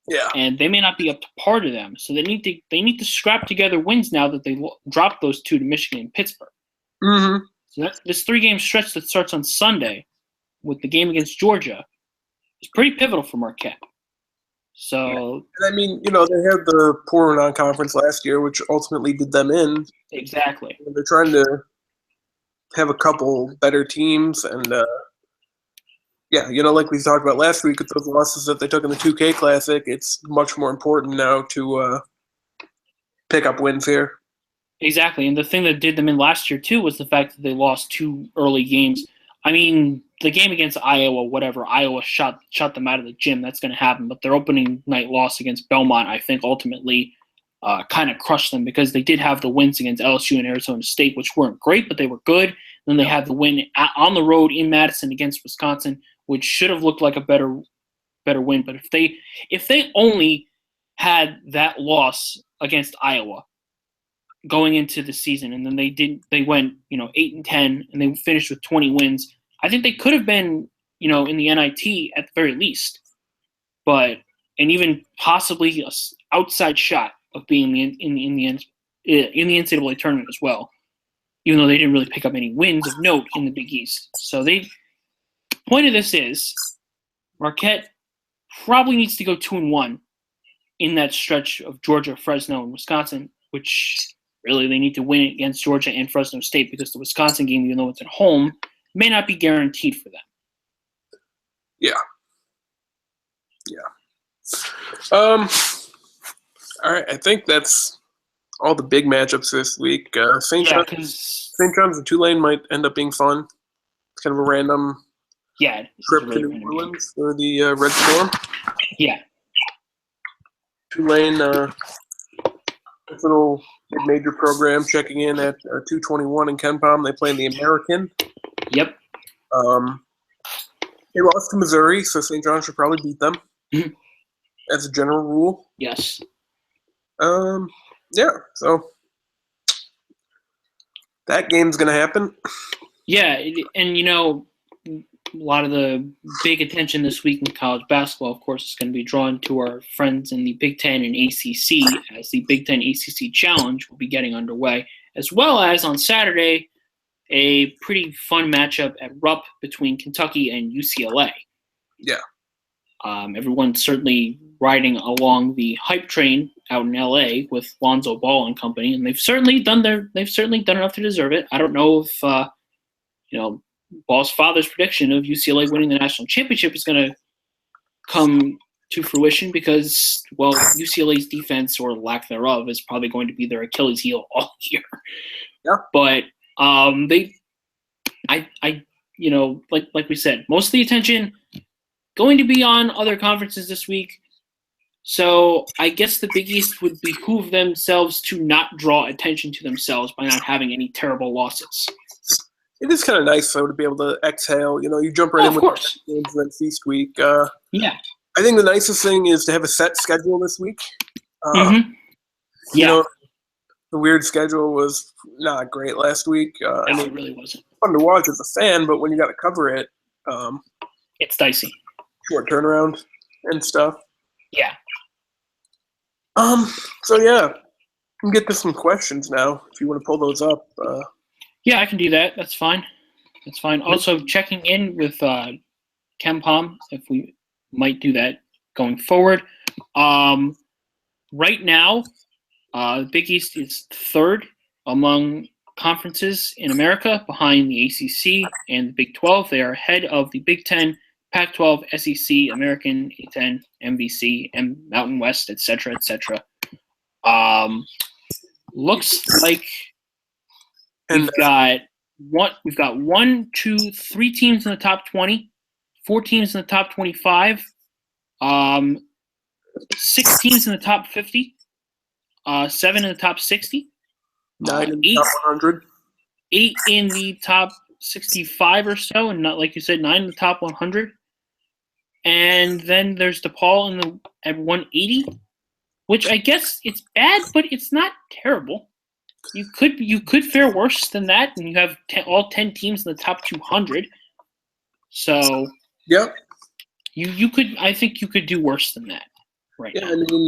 Yeah, and they may not be up to par to them, so they need to scrap together wins now that they dropped those two to Michigan and Pittsburgh. Mm-hmm. So this 3-game stretch that starts on Sunday with the game against Georgia is pretty pivotal for Marquette. So, and I mean, they had the poor non-conference last year, which ultimately did them in. Exactly. They're trying to have a couple better teams, and like we talked about last week with those losses that they took in the 2K Classic, it's much more important now to pick up wins here. Exactly, and the thing that did them in last year, too, was the fact that they lost 2 early games. I mean, the game against Iowa shot them out of the gym. That's going to happen. But their opening night loss against Belmont, I think, ultimately kind of crush them, because they did have the wins against LSU and Arizona State, which weren't great, but they were good. Then they had the win on the road in Madison against Wisconsin, which should have looked like a better win. But if they only had that loss against Iowa going into the season, and then they went 8-10, and they finished with 20 wins, I think they could have been in the NIT at the very least, and even possibly an outside shot of being in the NCAA tournament as well, even though they didn't really pick up any wins of note in the Big East. So the point of this is Marquette probably needs to go 2-1 in that stretch of Georgia, Fresno, and Wisconsin, which really they need to win against Georgia and Fresno State, because the Wisconsin game, even though it's at home, may not be guaranteed for them. Yeah. All right, I think that's all the big matchups this week. St. John's and Tulane might end up being fun. It's kind of a random trip to New Orleans for the Red Storm. Yeah. Tulane, this little mid-major program, checking in at 221 in KenPom. They play in the American. Yep. They lost to Missouri, so St. John's should probably beat them. Mm-hmm. As a general rule. Yes. Yeah, so that game's going to happen. Yeah, and a lot of the big attention this week in college basketball, of course, is going to be drawn to our friends in the Big Ten and ACC, as the Big Ten ACC Challenge will be getting underway, as well as on Saturday, a pretty fun matchup at Rupp between Kentucky and UCLA. Yeah. Everyone's certainly riding along the hype train out in LA with Lonzo Ball and company, and they've certainly done enough to deserve it. I don't know if Ball's father's prediction of UCLA winning the national championship is going to come to fruition, because UCLA's defense, or lack thereof, is probably going to be their Achilles heel all year. Yeah. But like we said, most of the attention going to be on other conferences this week. So I guess the Big East would behoove themselves to not draw attention to themselves by not having any terrible losses. It is kind of nice, though, to be able to exhale. You jump right in with games and then feast week. Yeah. I think the nicest thing is to have a set schedule this week. Yeah. The weird schedule was not great last week. It really wasn't. Fun to watch as a fan, but when you got to cover it, it's dicey. Short turnaround and stuff. Yeah. So yeah, we can get to some questions now if you want to pull those up. Yeah, I can do that. That's fine. Also, checking in with KenPom, if we might do that going forward. Right now, Big East is third among conferences in America, behind the ACC and the Big 12. They are ahead of the Big 10, Pac-12, SEC, American, A10, MVC, and Mountain West, etc., etc. Looks like we've got 3 teams in the top 20, 4 teams in the top 25, 6 teams in the top 50, 7 in the top 60, 9 in the top 100, 8 in the top 65 or so, and not, like you said, 9 in the top 100. And then there's DePaul at 180, which I guess it's bad, but it's not terrible. You could fare worse than that, and you have all 10 teams in the top 200. So yep, you could. I think you could do worse than that right now. I mean,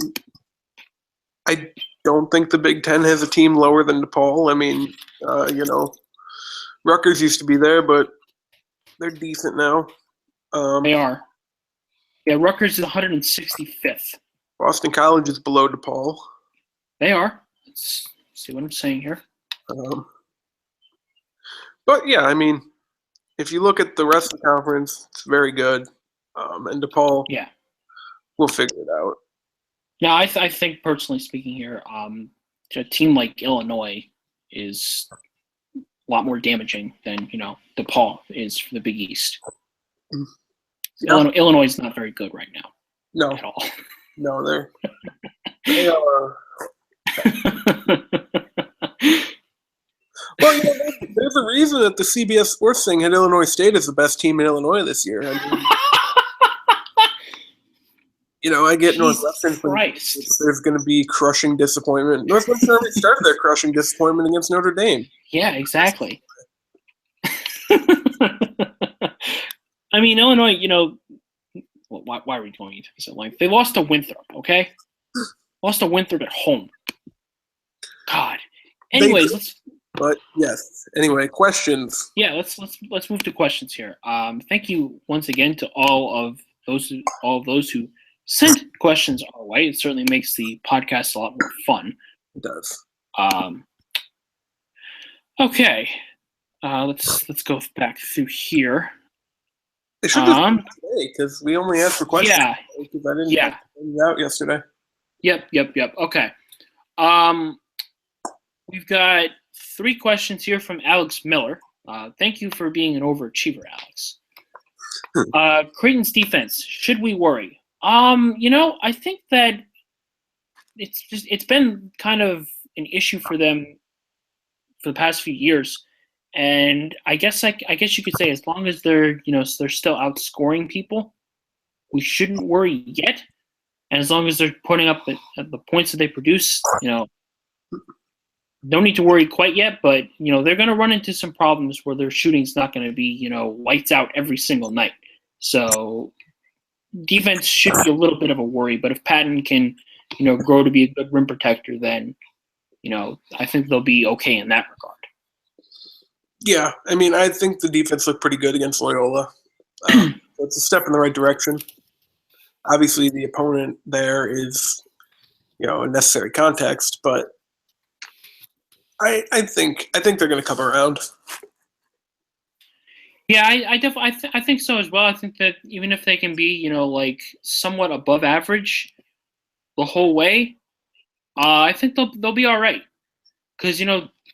I don't think the Big Ten has a team lower than DePaul. I mean, Rutgers used to be there, but they're decent now. They are. Yeah, Rutgers is 165th. Boston College is below DePaul. They are. Let's see what I'm saying here. But yeah, I mean, if you look at the rest of the conference, it's very good. And DePaul, yeah, we'll figure it out. Yeah, I think personally speaking here, a team like Illinois is a lot more damaging than DePaul is for the Big East. Yeah. Illinois is not very good right now. No, at all. No, they are Well, there's a reason that the CBS Sports thing had Illinois State as the best team in Illinois this year. I mean, I get Northwestern. There's going to be crushing disappointment. Northwestern already started their crushing disappointment against Notre Dame. Yeah, exactly. I mean, Illinois, why are we going into this at length? They lost to Winthrop, okay? Lost to Winthrop at home. God. Anyways, But yes. Anyway, questions. Yeah, let's move to questions here. Thank you once again to all of those who sent questions our way. It certainly makes the podcast a lot more fun. It does. Okay. Let's go back through here. It should just be today because we only asked for questions. Yeah. Because I didn't get out yesterday. Yep. Okay. We've got 3 questions here from Alex Miller. Thank you for being an overachiever, Alex. Creighton's defense, should we worry? I think that it's been kind of an issue for them for the past few years. And I guess you could say as long as they're still outscoring people, we shouldn't worry yet. And as long as they're putting up the points that they produce, don't need to worry quite yet. But they're going to run into some problems where their shooting's not going to be lights out every single night. So defense should be a little bit of a worry. But if Patton can grow to be a good rim protector, then I think they'll be okay in that regard. Yeah, I mean, I think the defense looked pretty good against Loyola. It's a step in the right direction. Obviously, the opponent there is, a necessary context, but I think they're going to come around. Yeah, I think so as well. I think that even if they can be, somewhat above average the whole way, I think they'll be all right. Because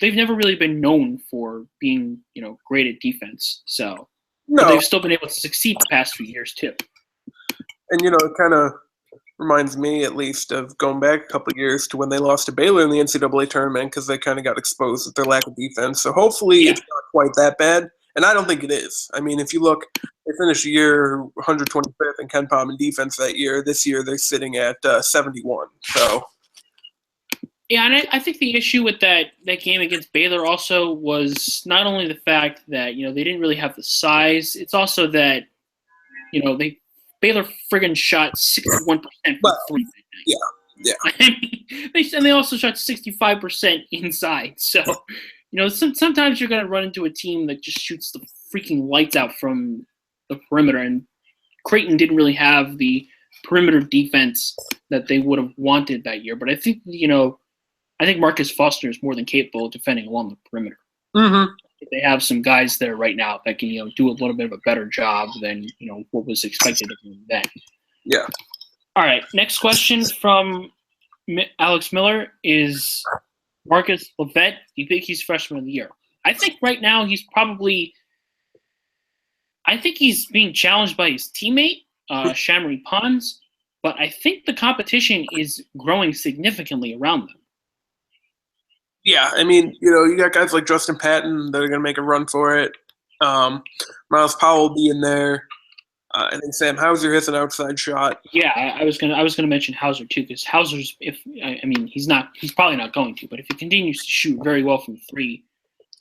they've never really been known for being, great at defense. So but they've still been able to succeed the past few years too. And it kind of reminds me, at least, of going back a couple of years to when they lost to Baylor in the NCAA tournament because they kind of got exposed with their lack of defense. So hopefully it's not quite that bad. And I don't think it is. I mean, if you look, they finished the year 125th in Ken Palm in defense that year. This year they're sitting at 71. So. Yeah, and I think the issue with that game against Baylor also was not only the fact that, they didn't really have the size. It's also that, Baylor friggin' shot 61% from three. Yeah. And they also shot 65% inside. So, sometimes you're going to run into a team that just shoots the freaking lights out from the perimeter. And Creighton didn't really have the perimeter defense that they would have wanted that year. But I think, I think Marcus Foster is more than capable of defending along the perimeter. Mm-hmm. They have some guys there right now that can, do a little bit of a better job than, what was expected of them then. Yeah. All right. Next question from Alex Miller is Marcus Levette. Do you think he's freshman of the year? I think right now he's being challenged by his teammate, Shamri Pons, but I think the competition is growing significantly around them. Yeah, I mean, you got guys like Justin Patton that are going to make a run for it. Miles Powell will be in there. I think Sam Hauser hits an outside shot. Yeah, I was gonna mention Hauser too, because Hauser's he's probably not going to, but if he continues to shoot very well from 3,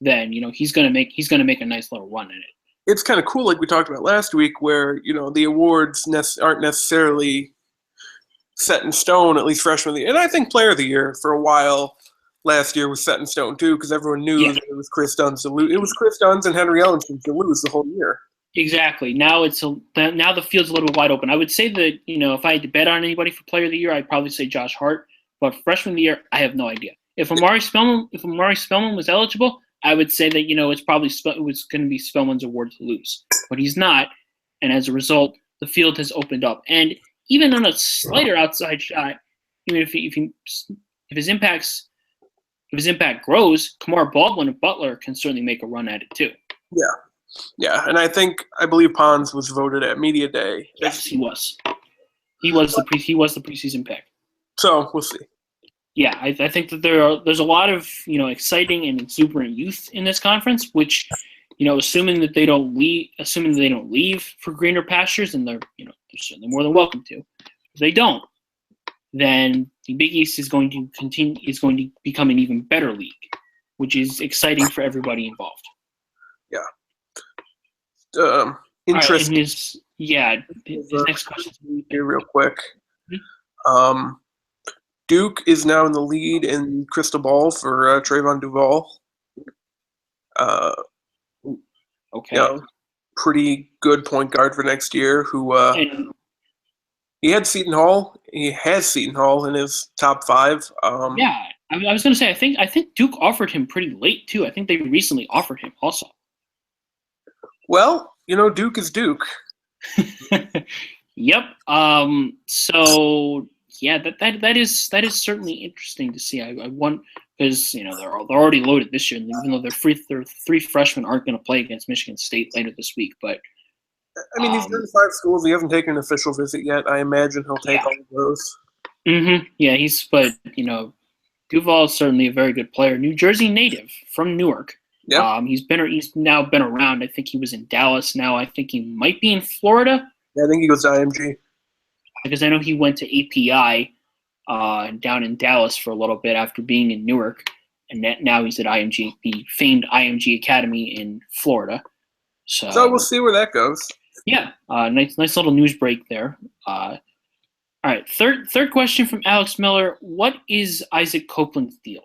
then he's gonna make a nice little run in it. It's kind of cool, like we talked about last week, where the awards aren't necessarily set in stone. At least freshman of the year, and I think player of the year for a while. Last year was set in stone too, because everyone knew that it was Chris Dunn's to lose. It was Chris Dunn's and Henry Ellington to lose the whole year. Exactly. Now now the field's a little wide open. I would say that if I had to bet on anybody for Player of the Year, I'd probably say Josh Hart. But Freshman of the Year, I have no idea. If Amari Spellman was eligible, I would say that it was going to be Spellman's award to lose. But he's not, and as a result, the field has opened up. And even on a slighter outside shot, even if his impact grows, Kamar Baldwin of Butler can certainly make a run at it too. Yeah, and I believe Pons was voted at Media Day. Yes, he was. He was the preseason pick. So we'll see. Yeah, I think that there's a lot of exciting and exuberant youth in this conference, which assuming they don't leave for greener pastures, and they're certainly more than welcome to. If they don't, then the Big East is going to become an even better league, which is exciting for everybody involved. Yeah. Interesting. Right, his next question here real quick. Mm-hmm. Duke is now in the lead in Crystal Ball for Trayvon Duval. Okay. Yeah, pretty good point guard for next year. Who he had Seton Hall. He has Seton Hall in his top 5. Yeah, I was going to say I think Duke offered him pretty late too. I think they recently offered him also. Well, Duke is Duke. Yep. So yeah, that is certainly interesting to see. I want because they're already loaded this year, even though their 3 freshmen aren't going to play against Michigan State later this week. But I mean, he's done 5 schools. He hasn't taken an official visit yet. I imagine he'll take all of those. Mm-hmm. Yeah, Duval is certainly a very good player. New Jersey native from Newark. Yeah. He's now been around. I think he was in Dallas. Now I think he might be in Florida. Yeah, I think he goes to IMG. Because I know he went to API down in Dallas for a little bit after being in Newark, and now he's at IMG, the famed IMG Academy in Florida. So we'll see where that goes. Yeah, nice little news break there. All right, third question from Alex Miller. What is Isaac Copeland's deal?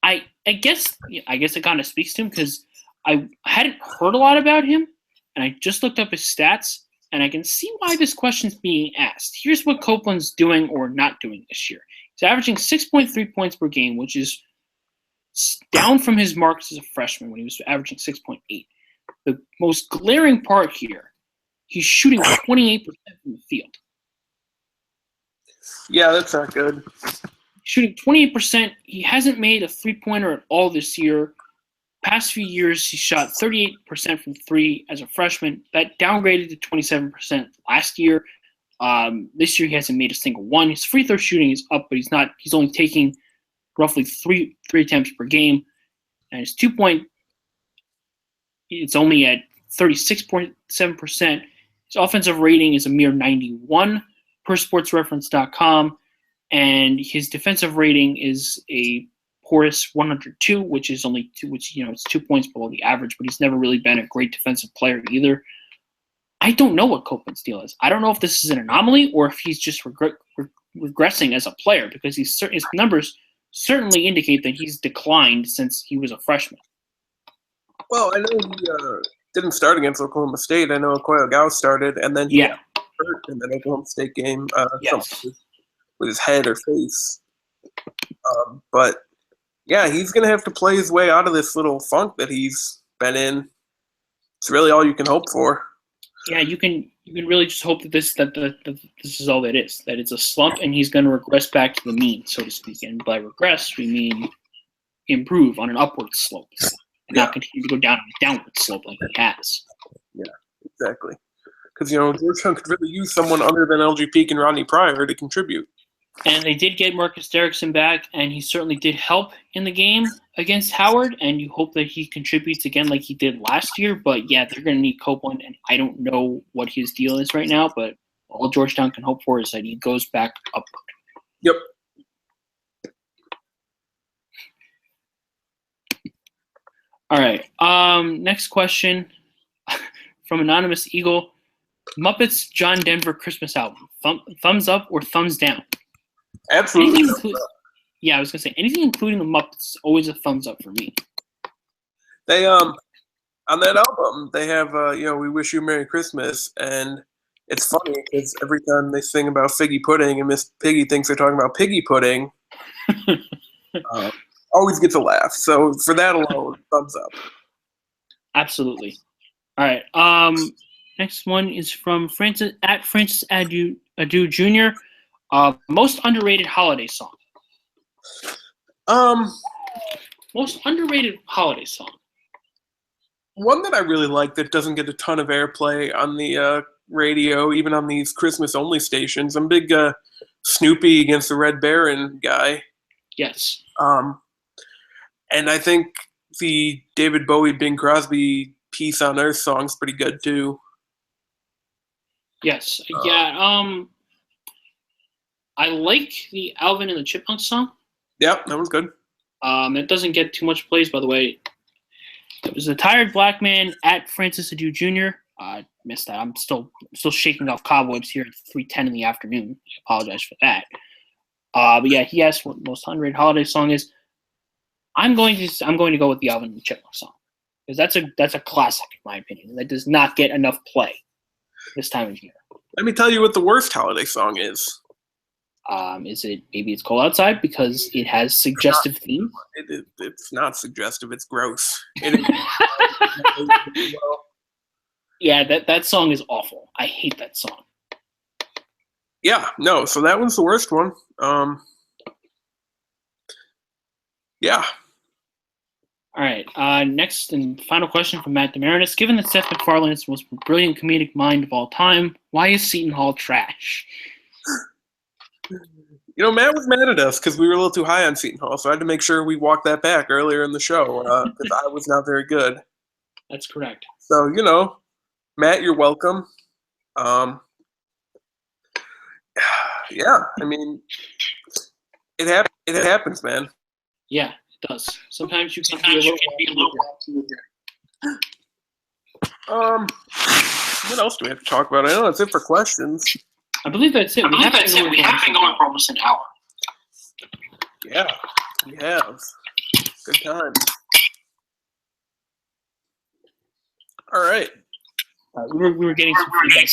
I guess it kind of speaks to him because I hadn't heard a lot about him, and I just looked up his stats, and I can see why this question's being asked. Here's what Copeland's doing or not doing this year. He's averaging 6.3 points per game, which is down from his marks as a freshman when he was averaging 6.8. The most glaring part here, he's shooting 28% from the field. Yeah, that's not good. Shooting 28%. He hasn't made a 3-pointer at all this year. Past few years, he shot 38% from 3 as a freshman. That downgraded to 27% last year. This year, he hasn't made a single one. His free throw shooting is up, but he's only taking roughly three attempts per game. And his 2-point, it's only at 36.7%. His offensive rating is a mere 91 per sportsreference.com. And his defensive rating is a porous 102, which is only it's 2 points below the average, but he's never really been a great defensive player either. I don't know what Copeland's deal is. I don't know if this is an anomaly or if he's just regressing as a player, because his numbers certainly indicate that he's declined since he was a freshman. Well, I know he didn't start against Oklahoma State. I know Okoye Gao started, and then he got hurt in that Oklahoma State game. With his head or face. But yeah, he's going to have to play his way out of this little funk that he's been in. It's really all you can hope for. Yeah, you can really just hope that this is all that is. That it's a slump, and he's going to regress back to the mean, so to speak. And by regress, we mean improve on an upward slope, and not continue to go down on a downward slope like he has. Yeah, exactly. Because Georgetown could really use someone other than LG Peak and Rodney Pryor to contribute. And they did get Marcus Derrickson back, and he certainly did help in the game against Howard, and you hope that he contributes again like he did last year. But, yeah, they're going to need Copeland, and I don't know what his deal is right now, but all Georgetown can hope for is that he goes back upward. Yep. All right. Next question from Anonymous Eagle. Muppets John Denver Christmas album. Thumbs up or thumbs down? Absolutely. I was gonna say anything including the Muppets is always a thumbs up for me. They on that album they have We Wish You a Merry Christmas, and it's funny because every time they sing about figgy pudding and Miss Piggy thinks they're talking about piggy pudding, always gets a laugh. So for that alone, thumbs up. Absolutely. All right. Next one is from Francis Adu Jr. Most underrated holiday song. Most underrated holiday song. One that I really like that doesn't get a ton of airplay on the radio, even on these Christmas-only stations. I'm a big Snoopy against the Red Baron guy. Yes. And I think the David Bowie, Bing Crosby Peace on Earth song's pretty good too. Yes. Yeah. I like the Alvin and the Chipmunks song. Yep, that one's good. It doesn't get too much plays, by the way. It was a tired black man at Francis Adu Jr. I missed that. I'm still shaking off cobwebs here at 3:10 in the afternoon. I apologize for that. But yeah, he asked what the most underrated holiday song is. I'm going to go with the Alvin and the Chipmunks song because that's a classic in my opinion. That does not get enough play this time of year. Let me tell you what the worst holiday song is. Is it Maybe It's Cold Outside because it has suggestive themes? It's not suggestive. It's gross. Yeah, that song is awful. I hate that song. Yeah, no. So that one's the worst one. Yeah. All right. Next and final question from Matt Demarinis. Given that Seth MacFarlane is the most brilliant comedic mind of all time, why is Seton Hall trash? You know, Matt was mad at us because we were a little too high on Seton Hall, so I had to make sure we walked that back earlier in the show because I was not very good. That's correct. So, you know, Matt, you're welcome. Yeah, I mean, it happens, man. Yeah, it does. Sometimes you can be a little what else do we have to talk about? I know that's it for questions. I believe that's it. We have been going for almost an hour. Yeah, we have. Good time. All right. We were getting some feedback,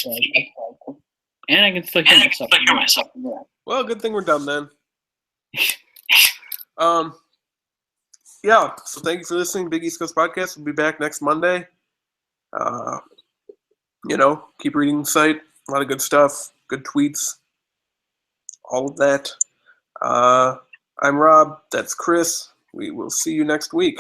and I can still hear myself. Well, good thing we're done then. Yeah. So thank you for listening. Big East Coast Podcast. We'll be back next Monday. You know, keep reading the site. A lot of good stuff. Good tweets. All of that. I'm Rob. That's Chris. We will see you next week.